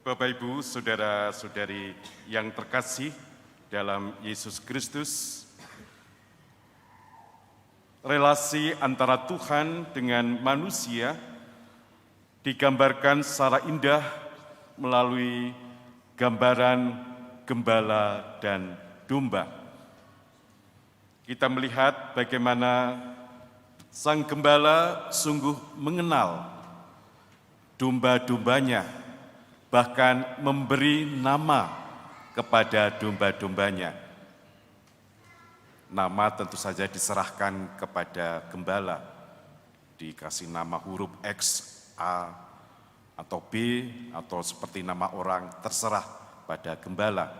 Bapak, Ibu, Saudara-saudari yang terkasih dalam Yesus Kristus, relasi antara Tuhan dengan manusia digambarkan secara indah melalui gambaran gembala dan domba. Kita melihat bagaimana sang gembala sungguh mengenal domba-dombanya, bahkan memberi nama kepada domba-dombanya. Nama tentu saja diserahkan kepada gembala, dikasih nama huruf X, A, atau B, atau seperti nama orang, terserah pada gembala.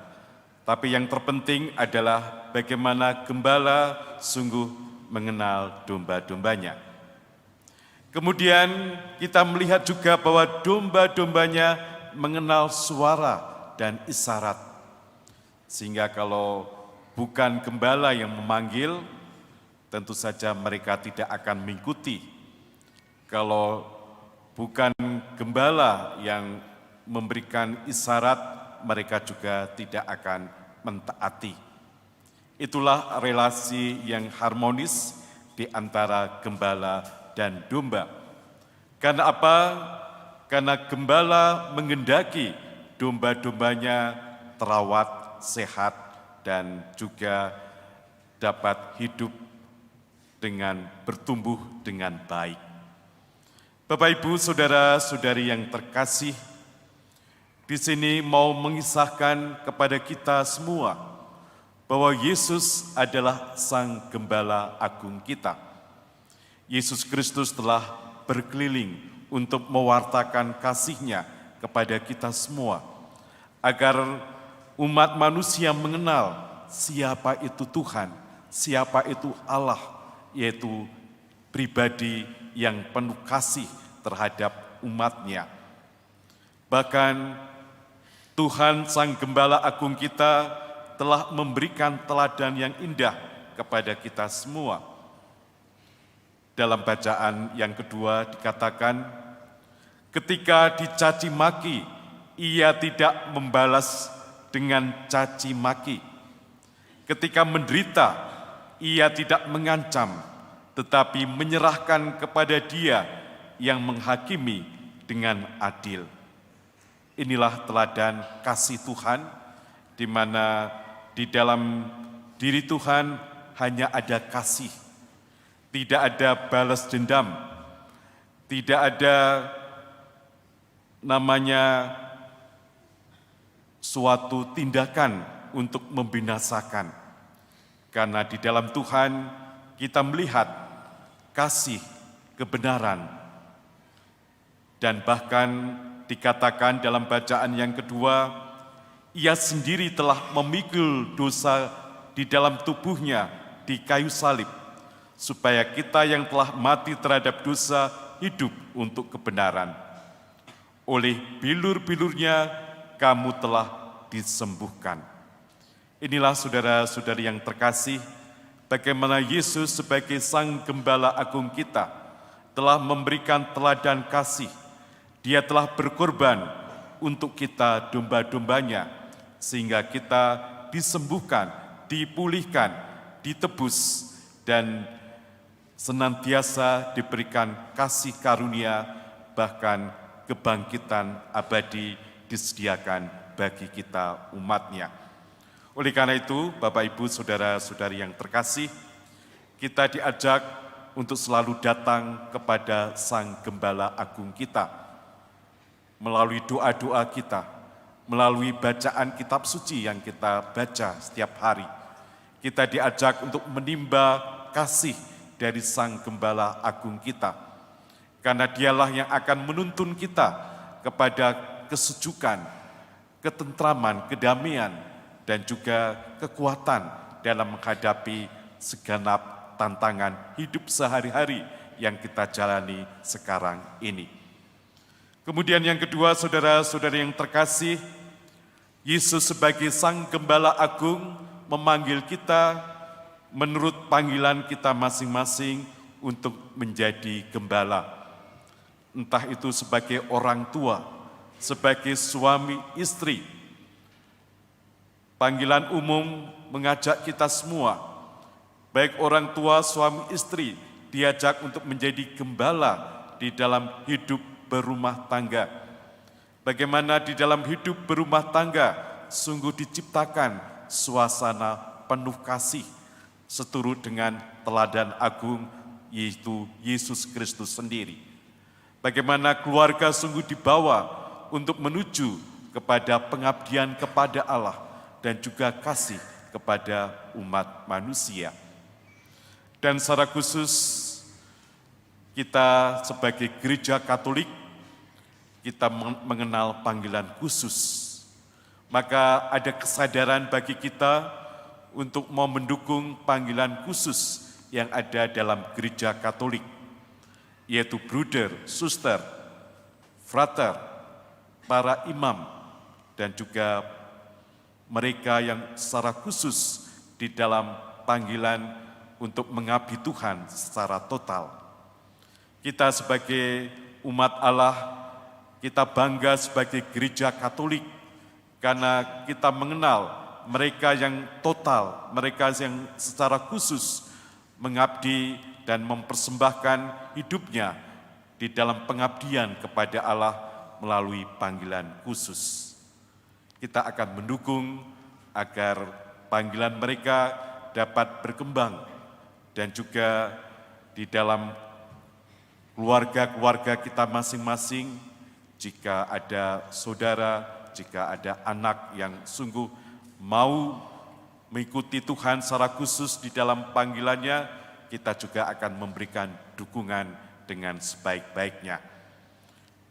Tapi yang terpenting adalah bagaimana gembala sungguh mengenal domba-dombanya. Kemudian kita melihat juga bahwa domba-dombanya mengenal suara dan isyarat. Sehingga kalau bukan gembala yang memanggil, tentu saja mereka tidak akan mengikuti. Kalau bukan gembala yang memberikan isyarat, mereka juga tidak akan mentaati. Itulah relasi yang harmonis di antara gembala dan domba. Karena apa? Karena gembala mengendaki domba-dombanya terawat, sehat, dan juga dapat hidup dengan bertumbuh dengan baik. Bapak, Ibu, Saudara-saudari yang terkasih, di sini mau mengisahkan kepada kita semua bahwa Yesus adalah Sang Gembala Agung kita. Yesus Kristus telah berkeliling untuk mewartakan kasih-Nya kepada kita semua, agar umat manusia mengenal siapa itu Tuhan, siapa itu Allah, yaitu pribadi yang penuh kasih terhadap umat-Nya. Bahkan Tuhan Sang Gembala Agung kita telah memberikan teladan yang indah kepada kita semua. Dalam bacaan yang kedua dikatakan, ketika dicaci maki, ia tidak membalas dengan caci maki. Ketika menderita, ia tidak mengancam, tetapi menyerahkan kepada Dia yang menghakimi dengan adil. Inilah teladan kasih Tuhan, di mana di dalam diri Tuhan hanya ada kasih. Tidak ada balas dendam, tidak ada namanya suatu tindakan untuk membinasakan. Karena di dalam Tuhan kita melihat kasih, kebenaran, dan bahkan dikatakan dalam bacaan yang kedua, Ia sendiri telah memikul dosa di dalam tubuhnya di kayu salib, supaya kita yang telah mati terhadap dosa hidup untuk kebenaran. Oleh bilur-bilurnya kamu telah disembuhkan. Inilah saudara-saudari yang terkasih, bagaimana Yesus sebagai Sang Gembala Agung kita telah memberikan teladan kasih. Dia telah berkorban untuk kita domba-dombanya, sehingga kita disembuhkan, dipulihkan, ditebus, dan senantiasa diberikan kasih karunia, bahkan kebangkitan abadi disediakan bagi kita umat-Nya. Oleh karena itu, Bapak, Ibu, Saudara-saudari yang terkasih, kita diajak untuk selalu datang kepada Sang Gembala Agung kita, melalui doa-doa kita, melalui bacaan kitab suci yang kita baca setiap hari. Kita diajak untuk menimba kasih dari Sang Gembala Agung kita, karena Dialah yang akan menuntun kita kepada kesejukan, ketentraman, kedamaian, dan juga kekuatan dalam menghadapi segenap tantangan hidup sehari-hari yang kita jalani sekarang ini. Kemudian yang kedua, saudara-saudari yang terkasih, Yesus sebagai Sang Gembala Agung memanggil kita menurut panggilan kita masing-masing untuk menjadi gembala. Entah itu sebagai orang tua, sebagai suami istri. Panggilan umum mengajak kita semua, baik orang tua, suami istri, diajak untuk menjadi gembala di dalam hidup berumah tangga. Bagaimana di dalam hidup berumah tangga sungguh diciptakan suasana penuh kasih, seturut dengan teladan agung yaitu Yesus Kristus sendiri. Bagaimana keluarga sungguh dibawa untuk menuju kepada pengabdian kepada Allah dan juga kasih kepada umat manusia. Dan secara khusus kita sebagai gereja Katolik, kita mengenal panggilan khusus. Maka ada kesadaran bagi kita untuk mau mendukung panggilan khusus yang ada dalam gereja Katolik, yaitu bruder, suster, frater, para imam, dan juga mereka yang secara khusus di dalam panggilan untuk mengabdi Tuhan secara total. Kita sebagai umat Allah, kita bangga sebagai gereja Katolik karena kita mengenal mereka yang total, mereka yang secara khusus mengabdi dan mempersembahkan hidupnya di dalam pengabdian kepada Allah melalui panggilan khusus. Kita akan mendukung agar panggilan mereka dapat berkembang dan juga di dalam keluarga-keluarga kita masing-masing, jika ada saudara, jika ada anak yang sungguh mau mengikuti Tuhan secara khusus di dalam panggilannya, kita juga akan memberikan dukungan dengan sebaik-baiknya.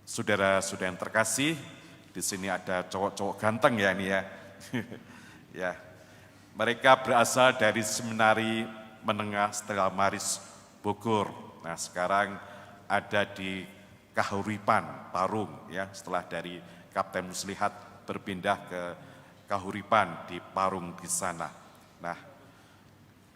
Saudara-saudara yang terkasih, di sini ada cowok-cowok ganteng ya ini ya. Ya. Mereka berasal dari Seminari Menengah Stella Maris Bogor. Nah, sekarang ada di Kahuripan, Parung ya, setelah dari Kapten Muslihat berpindah ke Kahuripan di Parung di sana. Nah,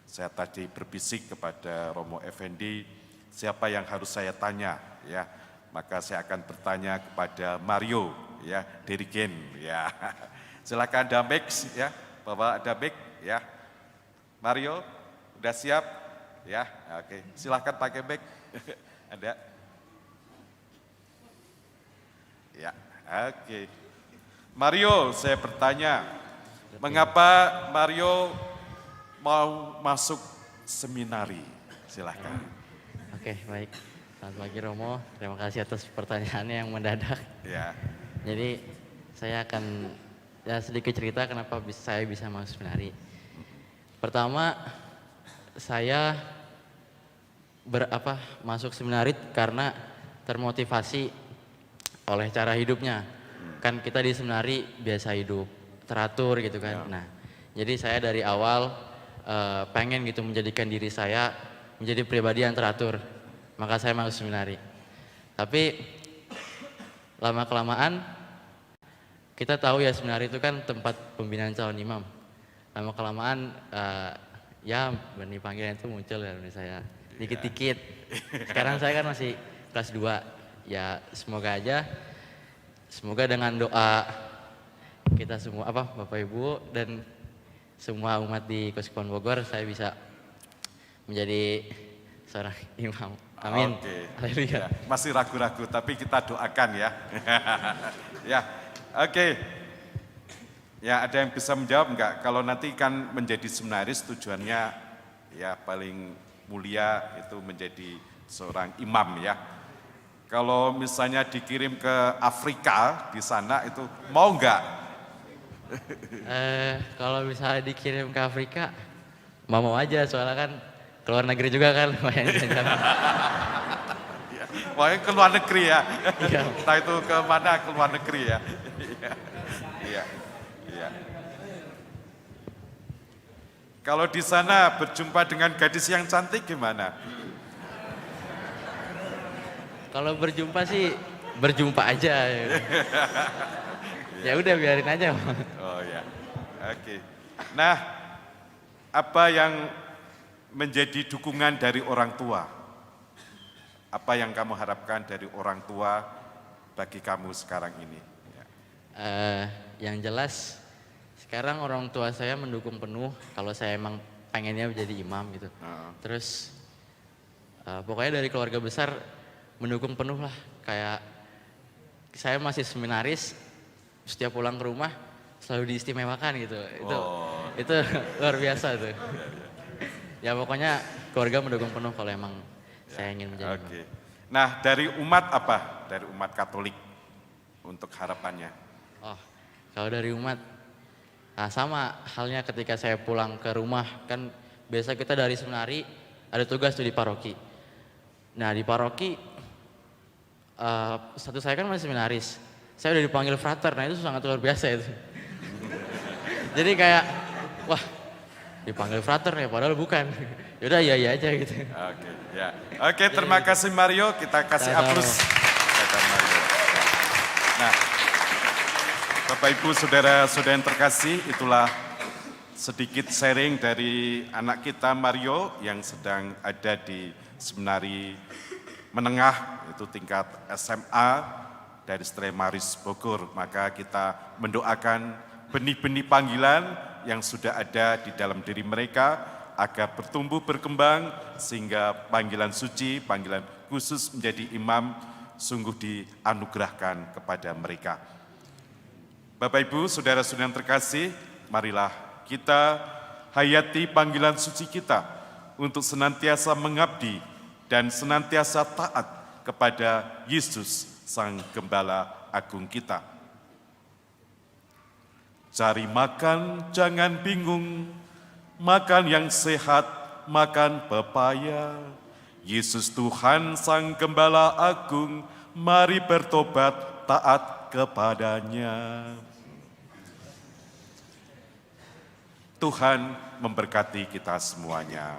saya tadi berbisik kepada Romo Effendi, siapa yang harus saya tanya ya? Maka saya akan bertanya kepada Mario ya, Dirigen ya. Silakan Damek ya, bawa Damek ya. Mario, udah siap? Ya, oke. Silakan pakai mic. Ada? Ya, oke. Mario, saya bertanya, mengapa Mario mau masuk seminari? Silakan. Oke, baik. Selamat pagi Romo, terima kasih atas pertanyaannya yang mendadak. Ya. Jadi saya akan sedikit cerita kenapa saya bisa masuk seminari. Pertama, saya masuk seminari karena termotivasi oleh cara hidupnya. Kan kita di seminari biasa hidup teratur gitu kan. Ya. Nah, jadi saya dari awal pengen gitu menjadikan diri saya menjadi pribadi yang teratur. Maka saya masuk seminari. Tapi lama-kelamaan kita tahu ya seminari itu kan tempat pembinaan calon imam. Lama-kelamaan ya benih panggilan itu muncul dari saya dikit-dikit. Sekarang saya kan masih kelas 2. Ya semoga dengan doa kita semua Bapak Ibu dan semua umat di Kuskon Bogor saya bisa menjadi seorang imam. Amin. Oke. Ya, masih ragu-ragu tapi kita doakan ya. Ya. Oke. Ya, ada yang bisa menjawab enggak? Kalau nanti kan menjadi seminaris tujuannya ya paling mulia itu menjadi seorang imam ya. Kalau misalnya dikirim ke Afrika di sana itu mau enggak? Kalau misalnya dikirim ke Afrika mau aja, soalnya kan keluar negeri juga kan lumayan jalan. Wah, ke luar negeri ya. Iya. Entah itu ke mana, ke luar negeri ya. Iya. Iya. Kalau di sana berjumpa dengan gadis yang cantik gimana? Kalau berjumpa sih berjumpa aja. Ya udah biarin aja. Oh ya. Oke. Nah, apa yang menjadi dukungan dari orang tua? Apa yang kamu harapkan dari orang tua bagi kamu sekarang ini? Yang jelas sekarang orang tua saya mendukung penuh kalau saya emang pengennya menjadi imam gitu. Terus pokoknya dari keluarga besar mendukung penuh lah. Kayak saya masih seminaris, setiap pulang ke rumah selalu diistimewakan gitu. Itu luar biasa tuh. Ya pokoknya keluarga mendukung penuh kalau emang saya ingin menjadi imam. Oke. Nah, dari umat apa? Dari umat Katolik untuk harapannya. Oh, kalau dari umat, nah sama halnya ketika saya pulang ke rumah, kan biasa kita dari seminari ada tugas tuh di paroki. Nah di paroki, status saya kan masih seminaris, saya udah dipanggil frater, nah itu sangat luar biasa itu. Jadi kayak, wah dipanggil frater ya padahal bukan, yaudah iya aja gitu. Oke, ya. Oke, terima kasih Mario, kita kasih aplaus kepada Mario. Nah, Bapak Ibu saudara-saudara yang terkasih, itulah sedikit sharing dari anak kita Mario yang sedang ada di seminari menengah, itu tingkat SMA dari Stremaris Bogor. Maka kita mendoakan benih-benih panggilan yang sudah ada di dalam diri mereka agar bertumbuh berkembang sehingga panggilan suci, panggilan khusus menjadi imam sungguh dianugerahkan kepada mereka. Bapak Ibu, saudara-saudara yang terkasih, marilah kita hayati panggilan suci kita untuk senantiasa mengabdi dan senantiasa taat kepada Yesus, Sang Gembala Agung kita. Cari makan, jangan bingung, makan yang sehat, makan pepaya. Yesus Tuhan Sang Gembala Agung, mari bertobat taat kepadanya. Tuhan memberkati kita semuanya.